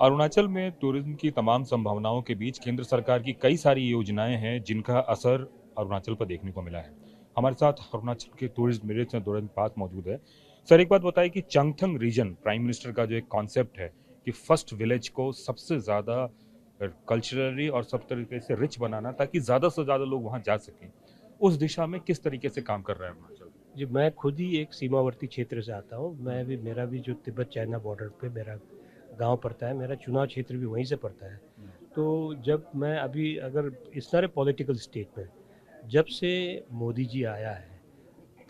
अरुणाचल में टूरिज्म की तमाम संभावनाओं के बीच केंद्र सरकार की कई सारी योजनाएं हैं जिनका असर अरुणाचल पर देखने को मिला है। हमारे साथ अरुणाचल के टूरिज्म मिनिस्टर दुरेन पास मौजूद है। सर, एक बात बताइए कि चंगथंग रीजन प्राइम मिनिस्टर का जो एक कॉन्सेप्ट है कि फर्स्ट विलेज को सबसे ज़्यादा कल्चरली और सब तरीके से रिच बनाना ताकि ज़्यादा से ज़्यादा लोग वहाँ जा सकें, उस दिशा में किस तरीके से काम कर रहा है अरुणाचल? जी, मैं खुद ही एक सीमावर्ती क्षेत्र से आता हूँ। मेरा भी जो तिब्बत चाइना बॉर्डर पे मेरा गांव पड़ता है, मेरा चुनाव क्षेत्र भी वहीं से पड़ता है। तो जब मैं अभी अगर इस सारे पॉलिटिकल स्टेट में जब से मोदी जी आया है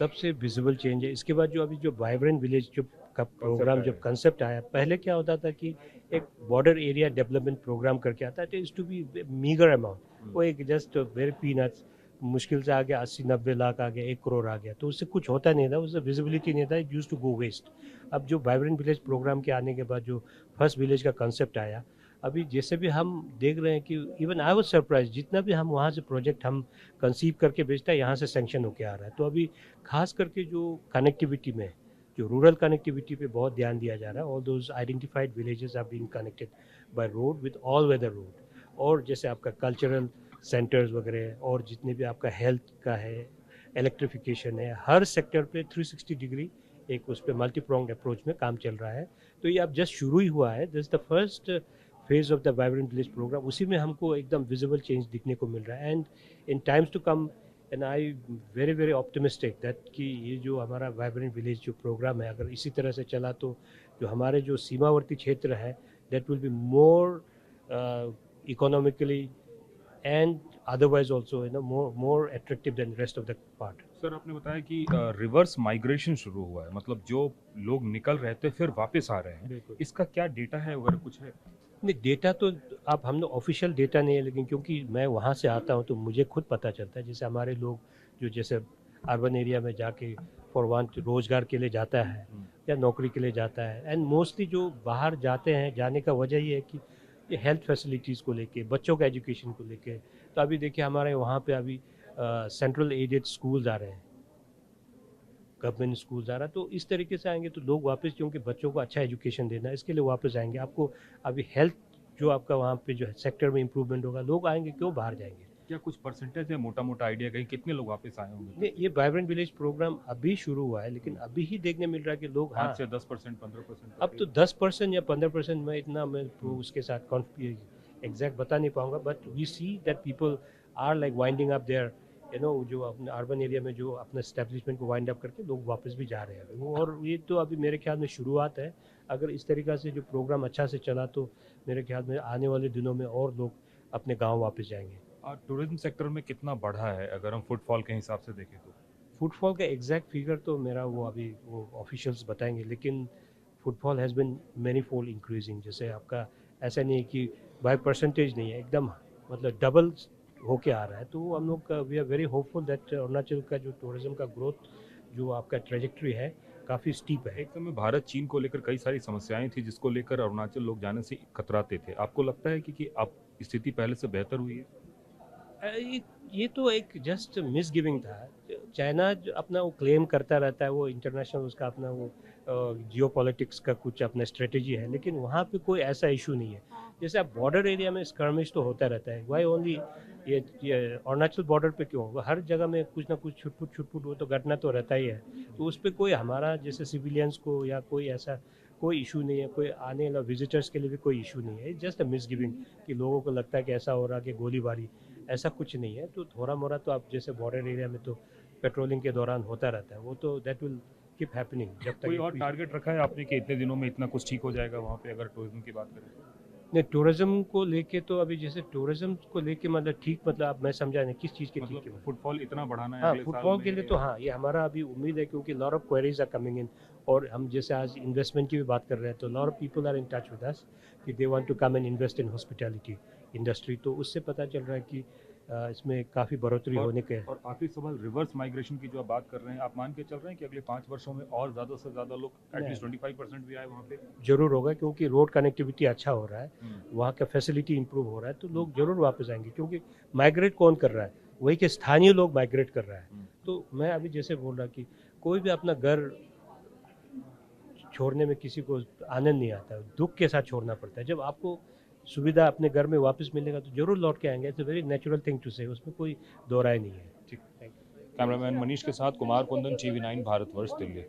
तब से विजिबल चेंज है। इसके बाद जो अभी जो वाइब्रेंट विलेज जो का कॉन्सेप्ट प्रोग्राम आया जब है। कंसेप्ट आया, पहले क्या होता था कि एक बॉर्डर एरिया डेवलपमेंट प्रोग्राम करके आता है, टू बी मीगर अमाउंट, वो एक जस्ट वेरी पीनट्स, मुश्किल से आ गया 80-90 लाख आ गया, 1 करोड़ आ गया, तो उससे कुछ होता नहीं था, उससे विजिबिलिटी नहीं था, यूज टू गो वेस्ट। अब जो वाइब्रेंट विलेज प्रोग्राम के आने के बाद जो फर्स्ट विलेज का कंसेप्ट आया, अभी जैसे भी हम देख रहे हैं कि इवन आई वाज सरप्राइज, जितना भी हम वहाँ से प्रोजेक्ट हम कंसीव करके भेजता है यहाँ से सैंक्शन होके आ रहा है। तो अभी खास करके जो कनेक्टिविटी में, जो रूरल कनेक्टिविटी पे बहुत ध्यान दिया जा रहा है। All those identified villages are being connected by road with all weather road. और जैसे आपका कल्चरल सेंटर्स वगैरह और जितने भी आपका हेल्थ का है, इलेक्ट्रिफिकेशन है, हर सेक्टर पे 360 डिग्री एक उस पर मल्टी प्रोंग्ड अप्रोच में काम चल रहा है। तो ये अब जस्ट शुरू ही हुआ है, this the first phase of the vibrant village programme. उसी में हमको एकदम विजिबल चेंज दिखने को मिल रहा है। And in times to come, and I very very optimistic that कि ये जो हमारा वाइब्रेंट विलेज जो प्रोग्राम है अगर इसी तरह से चला तो जो हमारे जो सीमावर्ती क्षेत्र है that will be more economically and otherwise also more attractive than rest of the part. Sir, आपने बताया कि रिवर्स माइग्रेशन शुरू हुआ है, मतलब जो लोग निकल रहे थे फिर वापस आ रहे हैं। बिल्कुल। इसका क्या डेटा है अगर कुछ है? नहीं, डेटा तो आप हम लोग ऑफिशियल डेटा नहीं है, लेकिन क्योंकि मैं वहाँ से आता हूँ तो मुझे खुद पता चलता है। जैसे हमारे लोग जो जैसे अर्बन एरिया में जाके फॉर वन रोजगार के लिए जाता है या नौकरी के लिए जाता है, एंड मोस्टली जो बाहर जाते हैं जाने का वजह ये है कि ये हेल्थ फैसिलिटीज़ को लेके, बच्चों का एजुकेशन को लेके। तो अभी देखिए हमारे वहाँ पे अभी सेंट्रल एडेड स्कूल्स आ रहे हैं, गवर्नमेंट स्कूल्स आ रहा है। तो इस तरीके से आएंगे तो लोग वापस, क्योंकि बच्चों को अच्छा एजुकेशन देना है इसके लिए वापस आएंगे। आपको अभी हेल्थ जो आपका वहाँ पे जो सेक्टर में इम्प्रूवमेंट होगा, लोग आएंगे, क्यों बाहर जाएंगे। क्या कुछ परसेंटेज है, मोटा मोटा आइडिया कहीं कितने लोग वापस आए होंगे नहीं, फिर? ये वाइब्रेंट विलेज प्रोग्राम अभी शुरू हुआ है, लेकिन अभी ही देखने मिल रहा है कि लोग, हाँ, 5 से 10%, 15% अब तक? तो 10% या 15%, मैं उसके साथ एग्जैक्ट बता नहीं पाऊंगा, but we see that people are like winding up there, जो अपने अर्बन एरिया में जो अपने स्टैब्लिशमेंट को वाइंड अप करके लोग वापस भी जा रहे हैं अभी। और ये तो अभी मेरे ख्याल में शुरुआत है। अगर इस तरीक़ा से जो प्रोग्राम अच्छा से चला तो मेरे ख्याल में आने वाले दिनों में और लोग अपने गाँव वापस जाएंगे। और टूरिज्म सेक्टर में कितना बढ़ा है अगर हम फुटफॉल के हिसाब से देखें तो? फुटफॉल का एग्जैक्ट फिगर तो मेरा वो अभी वो ऑफिशियल्स बताएंगे, लेकिन footfall has been many fold increasing. जैसे आपका ऐसा नहीं है कि बाय परसेंटेज नहीं है, एकदम मतलब डबल होके आ रहा है। तो हम लोग we are very hopeful that Arunachal का जो टूरिज्म का ग्रोथ जो आपका ट्रेजेक्ट्री है काफ़ी स्टीप है। एक समय भारत चीन को लेकर कई सारी समस्याएं थी जिसको लेकर अरुणाचल लोग जाने से कतराते थे। आपको लगता है कि अब स्थिति पहले से बेहतर हुई है? ये तो एक जस्ट मिस गिविंग था। चाइना अपना वो क्लेम करता रहता है, वो इंटरनेशनल उसका अपना वो जियो पॉलिटिक्स का कुछ अपना स्ट्रेटेजी है, लेकिन वहाँ पे कोई ऐसा इशू नहीं है। जैसे आप बॉर्डर एरिया में स्कर्मिश तो होता रहता है, वाई ओनली ये अरुणाचल बॉर्डर पे क्यों, वो हर जगह में कुछ ना कुछ छुटपुट छुटपुट वो तो घटना तो रहता ही है। तो उस पर कोई हमारा जैसे सिविलियंस को या कोई ऐसा कोई इशू नहीं है, कोई आने वाला विजिटर्स के लिए भी कोई इशू नहीं है। जस्ट अ मिस गिविंग कि लोगों को लगता है कि ऐसा हो रहा कि गोलीबारी, ऐसा कुछ नहीं है। तो थोड़ा मोड़ा तो आप जैसे बॉर्डर एरिया में तो पेट्रोलिंग के दौरान होता रहता है, वो तो दैट विल कीप हैपनिंग जब तक कोई ये और टारगेट रखा है आपने कि इतने दिनों में इतना कुछ ठीक हो जाएगा वहाँ पे, अगर टूरिज्म की बात करें तो? नहीं, टूरिज्म को लेके तो अभी जैसे टूरिज्म को लेके मतलब ठीक, मतलब आप मैं समझा नहीं किस चीज़ के ठीक मतलब है। फुटफॉल इतना बढ़ाना है हाँ, अगले साल फुटफॉल के लिए में? तो हाँ, ये हमारा अभी उम्मीद है, क्योंकि lot of queries are coming in. और हम जैसे आज इन्वेस्टमेंट की भी बात कर रहे हैं तो lot of people are in touch with us कि they want to come and invest in hospitality industry. तो उससे पता चल रहा है कि इसमें काफ़ी बढ़ोतरी और होने के। और आखिरी सवाल, रिवर्स माइग्रेशन की जो आप बात कर रहे हैं, आप मान के चल रहे हैं कि अगले 5 वर्षों में और ज़्यादा से ज़्यादा लोग नहीं, एटलीस्ट 25% भी आए वहाँ पे? ज़रूर होगा, क्योंकि रोड कनेक्टिविटी अच्छा हो रहा है, हम्म। वहाँ का फैसिलिटी इंप्रूव हो रहा है, तो लोग ज़रूर वापस आएंगे। क्योंकि माइग्रेट कौन कर रहा है, वही के स्थानीय लोग माइग्रेट कर रहा है। हम्म। तो मैं अभी जैसे बोल रहा कि कोई भी अपना घर छोड़ने में किसी को आनंद नहीं आता, दुख के साथ छोड़ना पड़ता है। जब आपको सुविधा अपने घर में वापस मिलेगा तो जरूर लौट के आएंगे। It's a very natural thing to say, उसमें कोई दो राय नहीं है। ठीक। कैमरामैन मनीष के साथ कुमार कुंदन, टीवी 9 भारतवर्ष, दिल्ली।